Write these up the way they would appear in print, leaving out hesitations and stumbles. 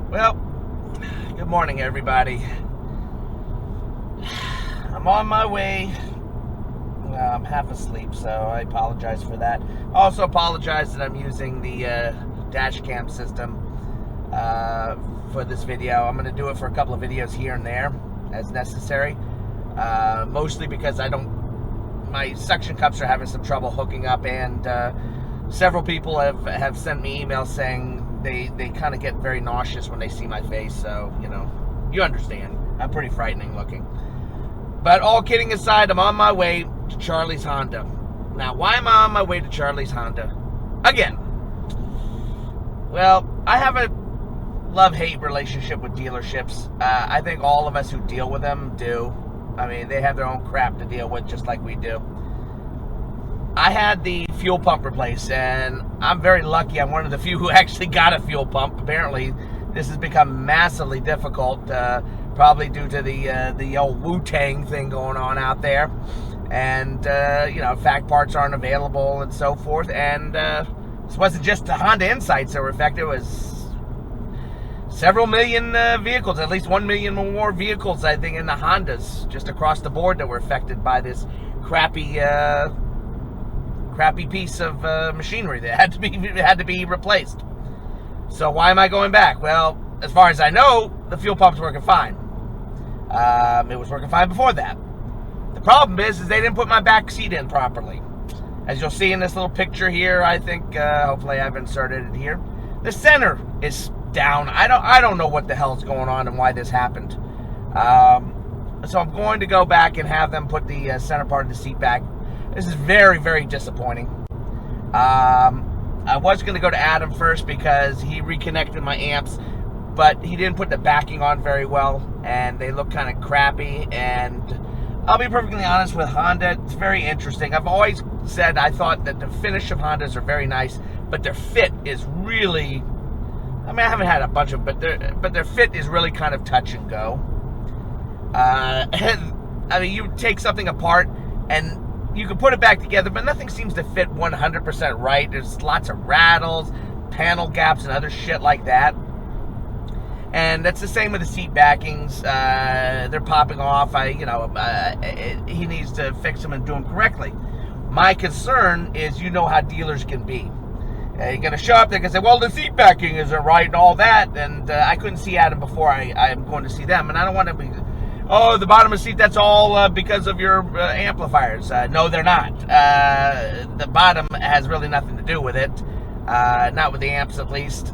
Well, good morning, everybody. I'm on my way. I'm half asleep, so I apologize for that. Also apologize that I'm using the dash cam system for this video. I'm going to do it for a couple of videos here and there as necessary. Mostly because my suction cups are having some trouble hooking up, and several people have sent me emails saying they kind of get very nauseous when they see my face. So, you understand. I'm pretty frightening looking. But all kidding aside, I'm on my way to Charlie's Honda. Now, why am I on my way to Charlie's Honda? Again. Well, I have a love-hate relationship with dealerships. I think all of us who deal with them do. I mean, they have their own crap to deal with just like we do. I had the fuel pump replaced, and I'm very lucky. I'm one of the few who actually got a fuel pump. Apparently, this has become massively difficult, probably due to the old Wu-Tang thing going on out there. And, fact parts aren't available and so forth. And this wasn't just the Honda Insights that were affected. It was several million vehicles, at least 1 million or more vehicles, I think, in the Hondas just across the board that were affected by this crappy piece of machinery that had to be replaced. So why am I going back? Well, as far as I know, the fuel pump's working fine. It was working fine before that. The problem is they didn't put my back seat in properly. As you'll see in this little picture here, I think, hopefully I've inserted it here. The center is down. I don't know what the hell's going on and why this happened. So I'm going to go back and have them put the center part of the seat back. This is very, very disappointing. I was going to go to Adam first because he reconnected my amps, but he didn't put the backing on very well, and they look kind of crappy. And I'll be perfectly honest with Honda, it's very interesting. I've always said I thought that the finish of Hondas are very nice, but their fit is really, I mean, I haven't had a bunch of them, but their fit is really kind of touch and go. I mean, you take something apart and you can put it back together, but nothing seems to fit 100% right. There's lots of rattles, panel gaps, and other shit like that. And that's the same with the seat backings. They're popping off. He needs to fix them and do them correctly. My concern is, how dealers can be. You're going to show up there and say, well, the seat backing isn't right and all that. And I couldn't see Adam before I'm going to see them. And I don't want to be, oh, the bottom of the seat, that's all because of your amplifiers. No, they're not. The bottom has really nothing to do with it. Not with the amps, at least.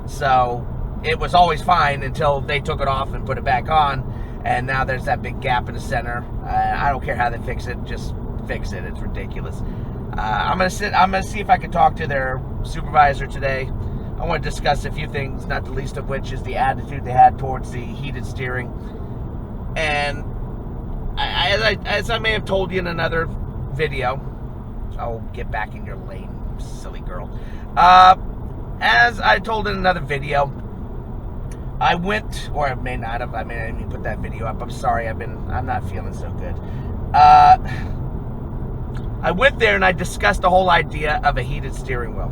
So it was always fine until they took it off and put it back on. And now there's that big gap in the center. I don't care how they fix it. Just fix it. It's ridiculous. I'm gonna see if I can talk to their supervisor today. I want to discuss a few things, not the least of which is the attitude they had towards the heated steering. And as I may have told you in another video, oh, get back in your lane, silly girl. As I told in another video, I went, or I may not have. I didn't even put that video up. I'm sorry. I'm not feeling so good. I went there and I discussed the whole idea of a heated steering wheel.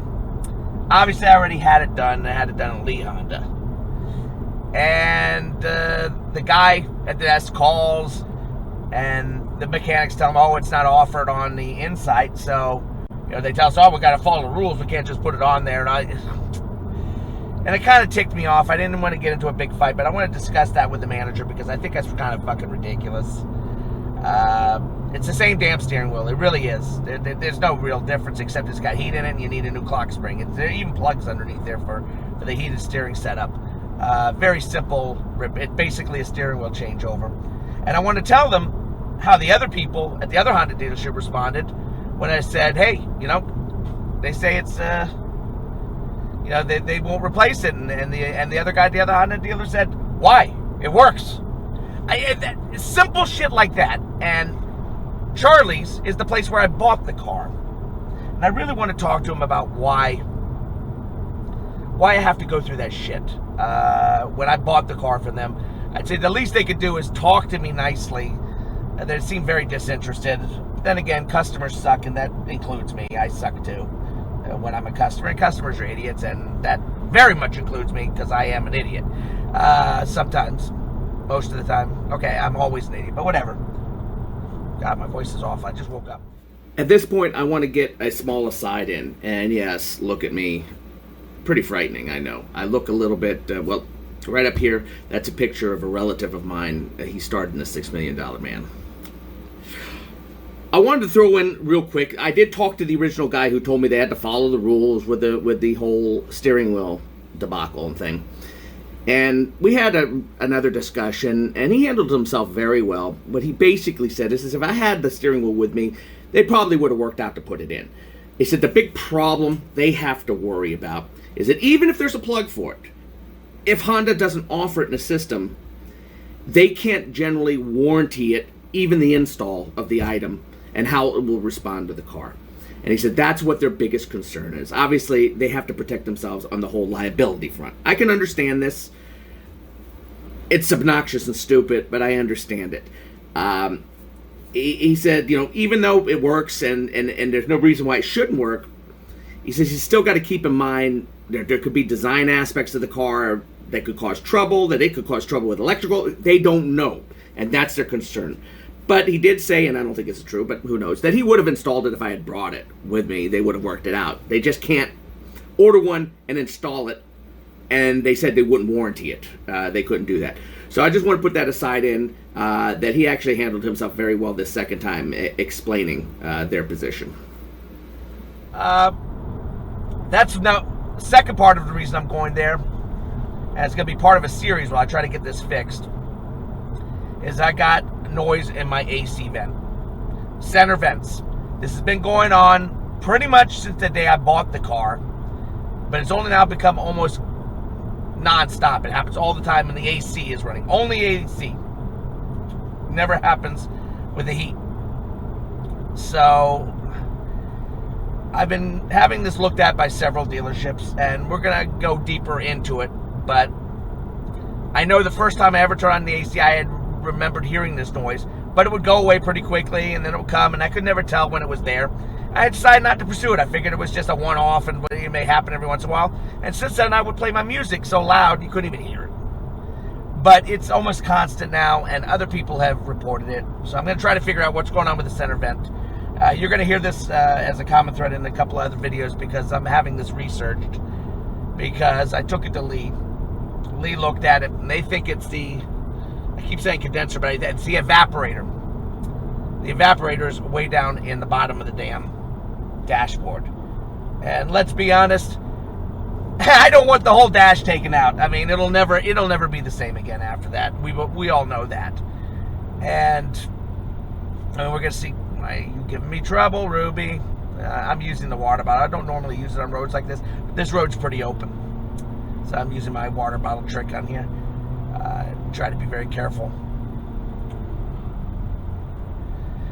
Obviously, I already had it done. I had it done in Lee Honda. And the guy at the desk calls, and the mechanics tell him, oh, it's not offered on the Insight. So, they tell us, oh, we got to follow the rules. We can't just put it on there. And it kind of ticked me off. I didn't want to get into a big fight, but I want to discuss that with the manager because I think that's kind of fucking ridiculous. It's the same damn steering wheel. It really is. There's no real difference except it's got heat in it and you need a new clock spring. There even plugs underneath there for the heated steering setup. Very simple. It's basically a steering wheel changeover. And I want to tell them how the other people at the other Honda dealership responded when I said, hey, they say it's, they won't replace it. And the other guy at the other Honda dealer said, why? It works. Simple shit like that. And Charlie's is the place where I bought the car. And I really want to talk to him about why I have to go through that shit. When I bought the car from them, I'd say the least they could do is talk to me nicely. They seem very disinterested. Then again, customers suck, and that includes me. I suck too when I'm a customer. And customers are idiots, and that very much includes me because I am an idiot. Sometimes, most of the time. Okay, I'm always an idiot, but whatever. God, my voice is off. I just woke up. At this point, I want to get a small aside in, and yes, look at me. Pretty frightening, I know. I look a little bit, well, right up here, that's a picture of a relative of mine. He starred in The $6 Million Man. I wanted to throw in real quick, I did talk to the original guy who told me they had to follow the rules with the whole steering wheel debacle and thing. And we had another discussion, and he handled himself very well. What he basically said is if I had the steering wheel with me, they probably would have worked out to put it in. He said the big problem they have to worry about is that even if there's a plug for it, if Honda doesn't offer it in a system, they can't generally warranty it, even the install of the item, and how it will respond to the car. And he said that's what their biggest concern is. Obviously, they have to protect themselves on the whole liability front. I can understand this. It's obnoxious and stupid, but I understand it. He said, you know, even though it works and there's no reason why it shouldn't work, he says you still got to keep in mind there could be design aspects of the car that could cause trouble, that it could cause trouble with electrical. They don't know, and that's their concern. But he did say, and I don't think it's true, but who knows, that he would have installed it if I had brought it with me. They would have worked it out. They just can't order one and install it, and they said they wouldn't warranty it. They couldn't do that. So I just want to put that aside in, that he actually handled himself very well this second time, explaining their position. That's now the second part of the reason I'm going there, and it's going to be part of a series where I try to get this fixed, is I got noise in my AC vent. Center vents. This has been going on pretty much since the day I bought the car, but it's only now become almost non-stop. It happens all the time when the AC is running. Only AC. Never happens with the heat. So I've been having this looked at by several dealerships, and we're going to go deeper into it, but I know the first time I ever turned on the AC, I had remembered hearing this noise, but it would go away pretty quickly, and then it would come, and I could never tell when it was there. I decided not to pursue it. I figured it was just a one-off, and it may happen every once in a while. And since then, I would play my music so loud you couldn't even hear it. But it's almost constant now, and other people have reported it. So I'm going to try to figure out what's going on with the center vent. You're going to hear this as a common thread in a couple other videos because I'm having this researched. Because I took it to Lee. Lee looked at it, and they think it's the, I keep saying condenser, but it's the evaporator. The evaporator is way down in the bottom of the damn dashboard. And let's be honest, I don't want the whole dash taken out. I mean, it'll never be the same again after that. We all know that. And I mean, we're gonna see. You giving me trouble, Ruby? I'm using the water bottle. I don't normally use it on roads like this, but this road's pretty open, so I'm using my water bottle trick on here. Try to be very careful.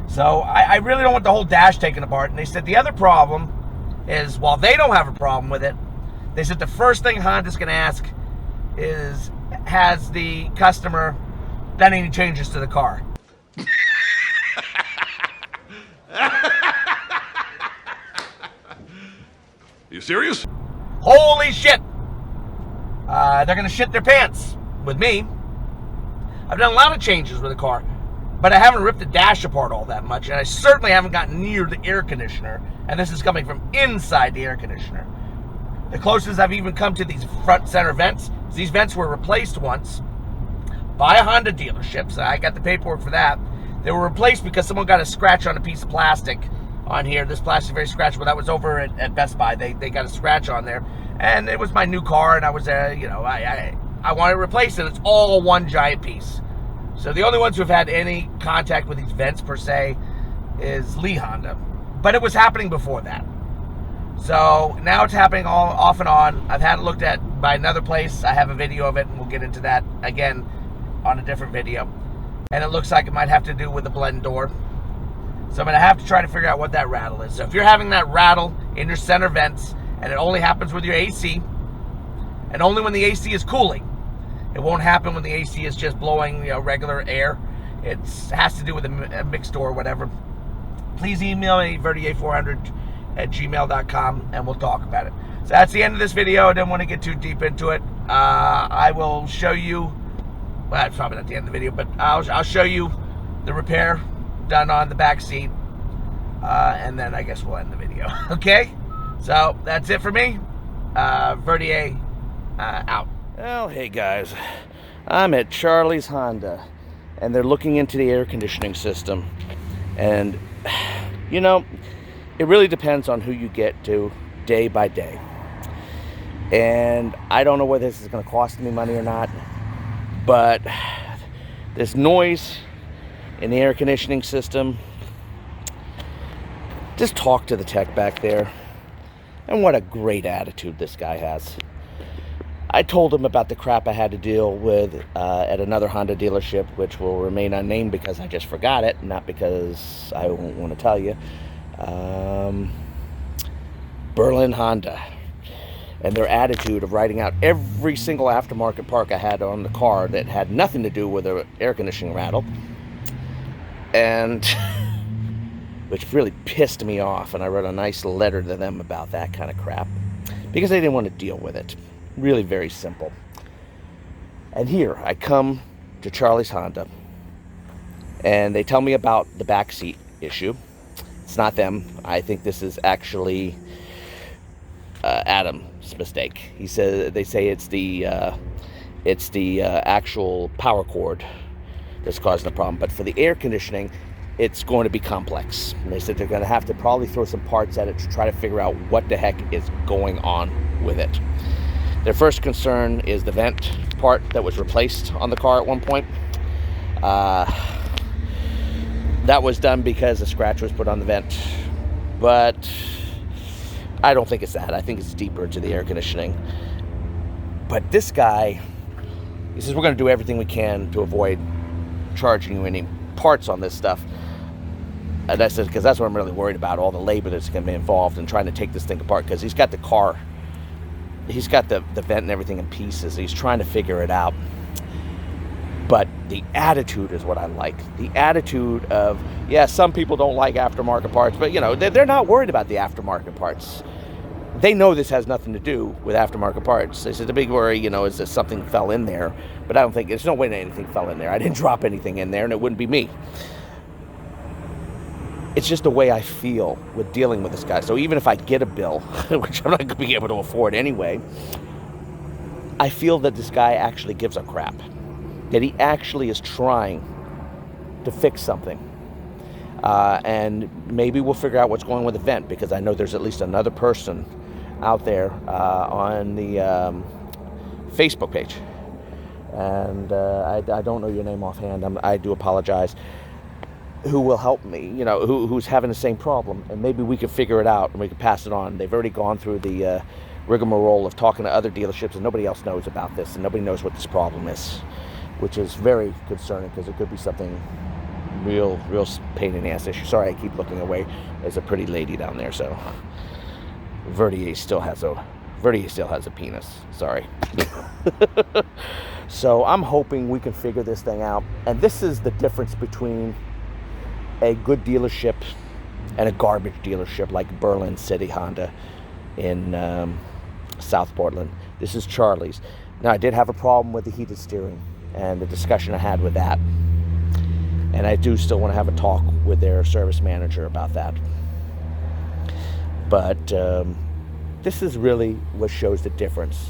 So I really don't want the whole dash taken apart. And they said the other problem is, while they don't have a problem with it, they said the first thing Honda's going to ask is, has the customer done any changes to the car? You serious? Holy shit! They're going to shit their pants with me. I've done a lot of changes with the car, but I haven't ripped the dash apart all that much, and I certainly haven't gotten near the air conditioner, and this is coming from inside the air conditioner. The closest I've even come to these front center vents is these vents were replaced once by a Honda dealership, so I got the paperwork for that. They were replaced because someone got a scratch on a piece of plastic on here. This plastic is very scratchable. That was over at Best Buy. They got a scratch on there, and it was my new car, and I was I wanted to replace it. It's all one giant piece. So the only ones who've had any contact with these vents per se is Lee Honda, but it was happening before that. So now it's happening all off and on. I've had it looked at by another place. I have a video of it, and we'll get into that again on a different video. And it looks like it might have to do with the blend door. So I'm going to have to try to figure out what that rattle is. So if you're having that rattle in your center vents, and it only happens with your AC, and only when the AC is cooling, it won't happen when the AC is just blowing, regular air. It has to do with a mixed door or whatever. Please email me, vertier400@gmail.com, and we'll talk about it. So that's the end of this video. I didn't want to get too deep into it. I will show you, well, it's probably not the end of the video, but I'll show you the repair done on the back seat. And then I guess we'll end the video. Okay? So that's it for me. Verdier out. Well, hey guys. I'm at Charlie's Honda, and they're looking into the air conditioning system. And, you know, it really depends on who you get to day by day. And I don't know whether this is going to cost me money or not, but this noise in the air conditioning system, just talk to the tech back there. And what a great attitude this guy has. I told him about the crap I had to deal with at another Honda dealership, which will remain unnamed because I just forgot it, not because I won't want to tell you. Berlin Honda. And their attitude of writing out every single aftermarket part I had on the car that had nothing to do with the air conditioning rattle. And which really pissed me off, and I wrote a nice letter to them about that kind of crap because they didn't want to deal with it. Really very simple. And here I come to Charlie's Honda, and they tell me about the backseat issue. It's not them. I think this is actually Adam's mistake. They say it's the actual power cord that's causing the problem. But for the air conditioning, it's going to be complex. And they said they're going to have to probably throw some parts at it to try to figure out what the heck is going on with it. Their first concern is the vent part that was replaced on the car at one point. That was done because a scratch was put on the vent. But I don't think it's that. I think it's deeper into the air conditioning. But this guy, he says we're going to do everything we can to avoid charging you any parts on this stuff. And I said, because that's what I'm really worried about, all the labor that's going to be involved in trying to take this thing apart, because he's got the car, he's got the vent and everything in pieces. He's trying to figure it out. But the attitude is what I like. The attitude of, yeah, some people don't like aftermarket parts, but, you know, they're not worried about the aftermarket parts. They know this has nothing to do with aftermarket parts. They said the big worry, you know, is that something fell in there. But I don't think, there's no way that anything fell in there. I didn't drop anything in there, and it wouldn't be me. It's just the way I feel with dealing with this guy. So even if I get a bill, which I'm not going to be able to afford anyway, I feel that this guy actually gives a crap. That he actually is trying to fix something. And maybe we'll figure out what's going on with the vent, because I know there's at least another person out there on the Facebook page. And I don't know your name offhand. I do apologize. Who will help me, you know, who's having the same problem, and maybe we can figure it out and we can pass it on. They've already gone through the rigmarole of talking to other dealerships, and nobody else knows about this, and nobody knows what this problem is, which is very concerning, because it could be something real pain in the ass issue. Sorry, I keep looking away. There's a pretty lady down there, so Verdier still has a penis. Sorry. So I'm hoping we can figure this thing out, and this is the difference between a good dealership and a garbage dealership like Berlin City Honda in South Portland. This is Charlie's. Now, I did have a problem with the heated steering and the discussion I had with that. And I do still want to have a talk with their service manager about that. But this is really what shows the difference,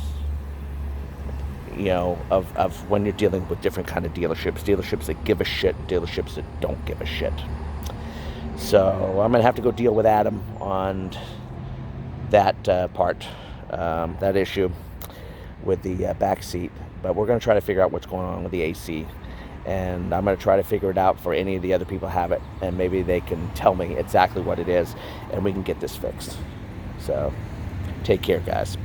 you know, of when you're dealing with different kind of dealerships that give a shit, dealerships that don't give a shit. So I'm gonna have to go deal with Adam on that part, that issue with the back seat. But we're gonna try to figure out what's going on with the AC, and I'm gonna try to figure it out for any of the other people who have it, and maybe they can tell me exactly what it is, and we can get this fixed. So take care, guys.